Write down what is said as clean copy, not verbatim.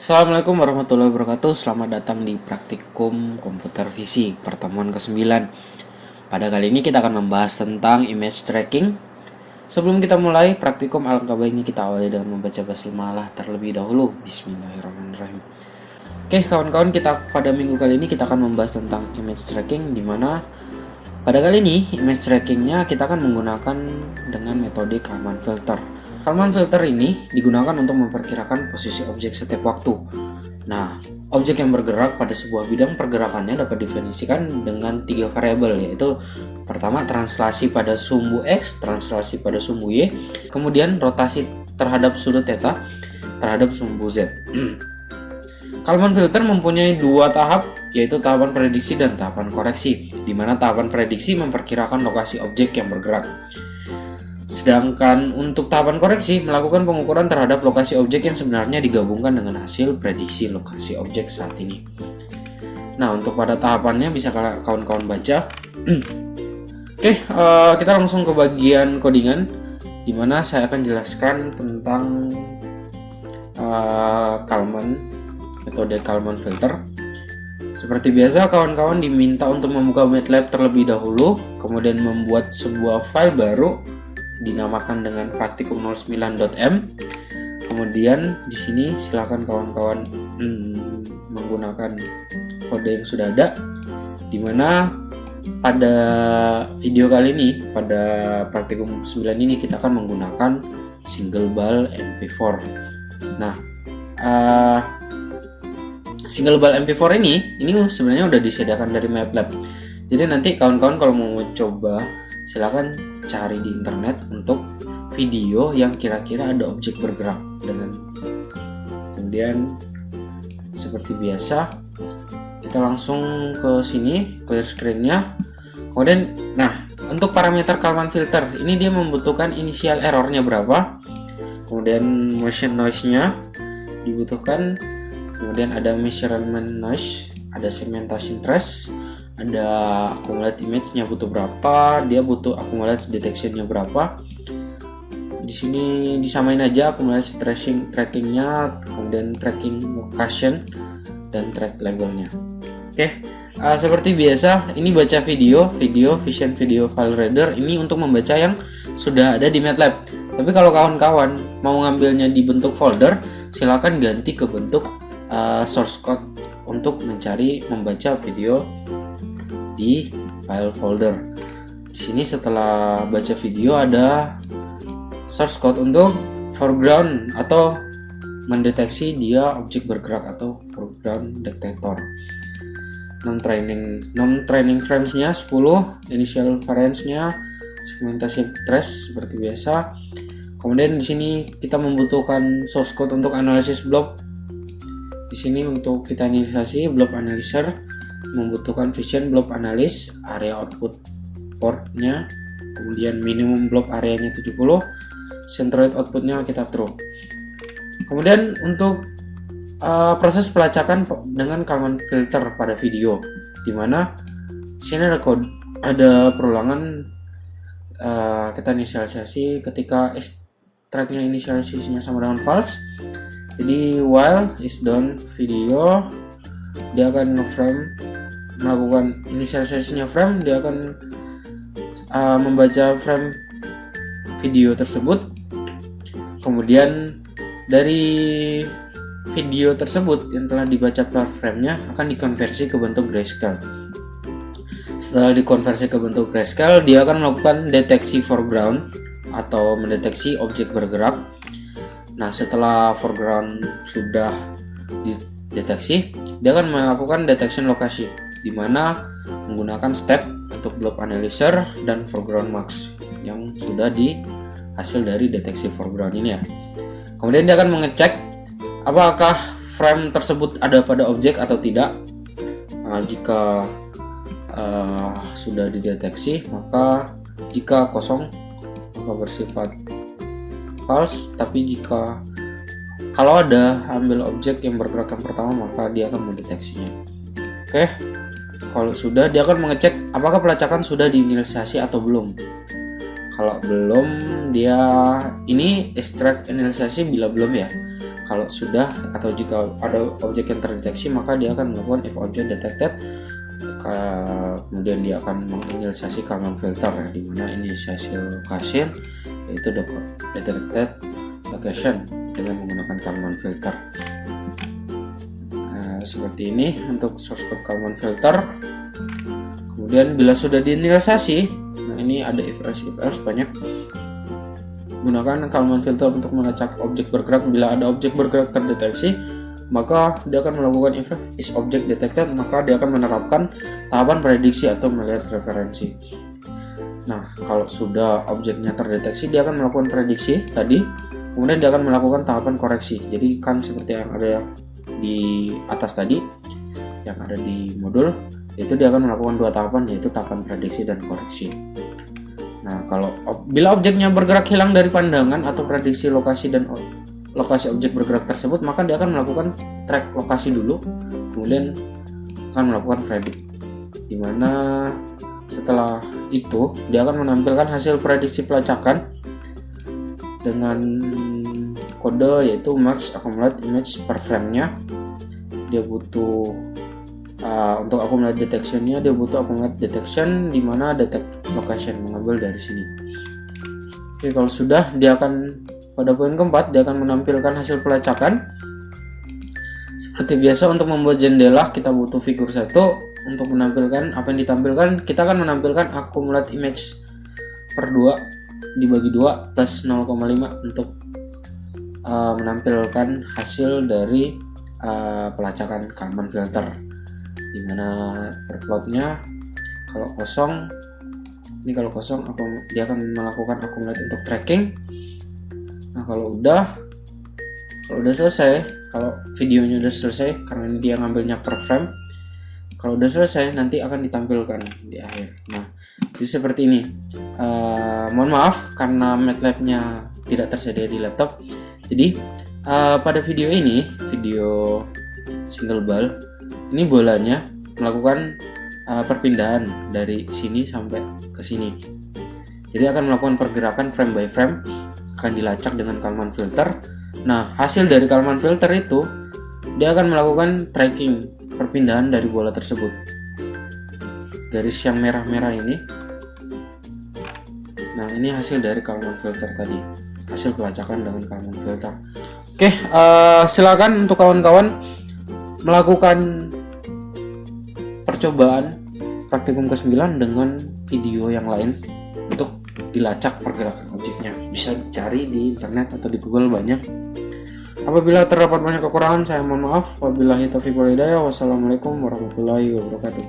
Assalamualaikum warahmatullahi wabarakatuh. Selamat datang di Praktikum Komputer Visi pertemuan ke-9. Pada kali ini kita akan membahas tentang image tracking. Sebelum kita mulai praktikum, alangkah baiknya kita awali dengan membaca basmalah terlebih dahulu. Bismillahirrahmanirrahim. Oke kawan-kawan, pada minggu kali ini kita akan membahas tentang image tracking, dimana pada kali ini image trackingnya kita akan menggunakan dengan metode Kalman filter. Kalman filter ini digunakan untuk memperkirakan posisi objek setiap waktu. Nah, objek yang bergerak pada sebuah bidang pergerakannya dapat didefinisikan dengan 3 variabel, yaitu pertama translasi pada sumbu X, translasi pada sumbu Y, kemudian rotasi terhadap sudut theta terhadap sumbu Z. Kalman filter mempunyai 2 tahap, yaitu tahapan prediksi dan tahapan koreksi, di mana tahapan prediksi memperkirakan lokasi objek yang bergerak. Sedangkan untuk tahapan koreksi melakukan pengukuran terhadap lokasi objek yang sebenarnya digabungkan dengan hasil prediksi lokasi objek saat ini. Nah, untuk pada tahapannya bisa kawan-kawan baca. Oke, kita langsung ke bagian codingan, di mana saya akan jelaskan tentang metode Kalman filter. Seperti biasa, kawan-kawan diminta untuk membuka MATLAB terlebih dahulu, kemudian membuat sebuah file baru dinamakan dengan praktikum09.m. Kemudian di sini silakan kawan-kawan menggunakan kode yang sudah ada, dimana pada video kali ini, pada praktikum 9 ini kita akan menggunakan single ball MP4. Nah, single ball MP4 ini sebenarnya udah disediakan dari MATLAB. Jadi nanti kawan-kawan kalau mau coba silakan cari di internet untuk video yang kira-kira ada objek bergerak kemudian seperti biasa kita langsung ke sini, clear screen-nya. Kemudian untuk parameter Kalman filter ini dia membutuhkan initial error-nya berapa, kemudian motion noise-nya dibutuhkan, kemudian ada measurement noise, ada segmentation trace, ada accumulate image-nya butuh berapa, dia butuh accumulate detection-nya berapa. Di sini disamain aja accumulate tracking-nya, kemudian tracking location dan track label-nya. Oke, seperti biasa ini baca video Vision Video File Reader ini untuk membaca yang sudah ada di MATLAB. Tapi kalau kawan-kawan mau ngambilnya di bentuk folder, silakan ganti ke bentuk source code untuk membaca video di file folder. Di sini setelah baca video ada source code untuk foreground atau mendeteksi dia objek bergerak atau foreground detector. Non training frames-nya 10, initial variance-nya, segmentation trace seperti biasa. Kemudian di sini kita membutuhkan source code untuk analisis blob. Di sini untuk kita inisiasi blob analyzer membutuhkan vision blob analysis, area output portnya, kemudian minimum blob areanya 70, centroid outputnya kita true. Kemudian untuk proses pelacakan dengan Kalman filter pada video, dimana di sini ada perulangan kita inisialisasi ketika tracknya inisialisasinya sama dengan false. Jadi while is done video, dia akan melakukan inisialisasinya frame, dia akan membaca frame video tersebut. Kemudian dari video tersebut yang telah dibaca per frame-nya akan dikonversi ke bentuk grayscale. Setelah dikonversi ke bentuk grayscale, dia akan melakukan deteksi foreground atau mendeteksi objek bergerak. Nah, setelah foreground sudah dideteksi, dia akan melakukan detection location, di mana menggunakan step untuk blob analyzer dan foreground max yang sudah hasil dari deteksi foreground ini ya. Kemudian dia akan mengecek apakah frame tersebut ada pada objek atau tidak. Jika sudah dideteksi, maka jika kosong maka bersifat false, tapi kalau ada ambil objek yang bergerak yang pertama, maka dia akan mendeteksinya. Oke, kalau sudah, dia akan mengecek apakah pelacakan sudah diinisialisasi atau belum. Kalau belum, dia ini extract inisialisasi bila belum ya. kalau sudah atau jika ada objek yang terdeteksi, maka dia akan melakukan if object detected. Kemudian dia akan menginisiasi Kalman filter, di mana inisiasi lokasi yaitu detected location dengan menggunakan Kalman filter. Seperti ini untuk source code Kalman filter. Kemudian bila sudah diinisiasi, nah ini ada if else banyak. Gunakan Kalman filter untuk melacak objek bergerak. Bila ada objek bergerak terdeteksi, maka dia akan melakukan if is object detected, maka dia akan menerapkan tahapan prediksi atau melihat referensi. Nah, kalau sudah objeknya terdeteksi, dia akan melakukan prediksi tadi, kemudian dia akan melakukan tahapan koreksi. Jadi kan seperti yang ada di atas tadi, yang ada di modul, itu dia akan melakukan dua tahapan, yaitu tahapan prediksi dan koreksi. Nah, bila objeknya bergerak hilang dari pandangan atau prediksi lokasi dan lokasi objek bergerak tersebut, maka dia akan melakukan track lokasi dulu, kemudian akan melakukan predik. Dimana setelah itu dia akan menampilkan hasil prediksi pelacakan dengan kode yaitu max accumulate image per frame-nya. Dia butuh untuk accumulate detection-nya, dia butuh accumulate detection, di mana detect location mengambil dari sini. Oke, kalau sudah, dia akan pada poin keempat dia akan menampilkan hasil pelacakan. Seperti biasa untuk membuat jendela kita butuh figur 1. Untuk menampilkan apa yang ditampilkan, kita akan menampilkan accumulate image per 2 dibagi 2 plus 0,5 untuk menampilkan hasil dari pelacakan Kalman filter, dimana per plotnya kalau kosong, ini kalau kosong dia akan melakukan accumulate untuk tracking. Nah, kalau udah selesai, kalau videonya udah selesai, karena ini dia ngambilnya per frame, kalau udah selesai nanti akan ditampilkan di akhir. Nah, jadi seperti ini. Mohon maaf karena MATLAB-nya tidak tersedia di laptop. Jadi pada video ini, video single ball, ini bolanya melakukan perpindahan dari sini sampai ke sini. Jadi akan melakukan pergerakan frame by frame, akan dilacak dengan Kalman filter. Nah, hasil dari Kalman filter itu dia akan melakukan tracking perpindahan dari bola tersebut. Garis yang merah-merah ini. Nah, ini hasil dari Kalman filter tadi. Hasil pelacakan dengan Kalman filter. Oke, silakan untuk kawan-kawan melakukan percobaan praktikum ke-9 dengan video yang lain untuk dilacak pergerakan objeknya. Bisa cari di internet atau di Google banyak. Apabila terdapat banyak kekurangan, saya mohon maaf. Wabillahi taufiq wal hidayah. Wassalamualaikum warahmatullahi wabarakatuh.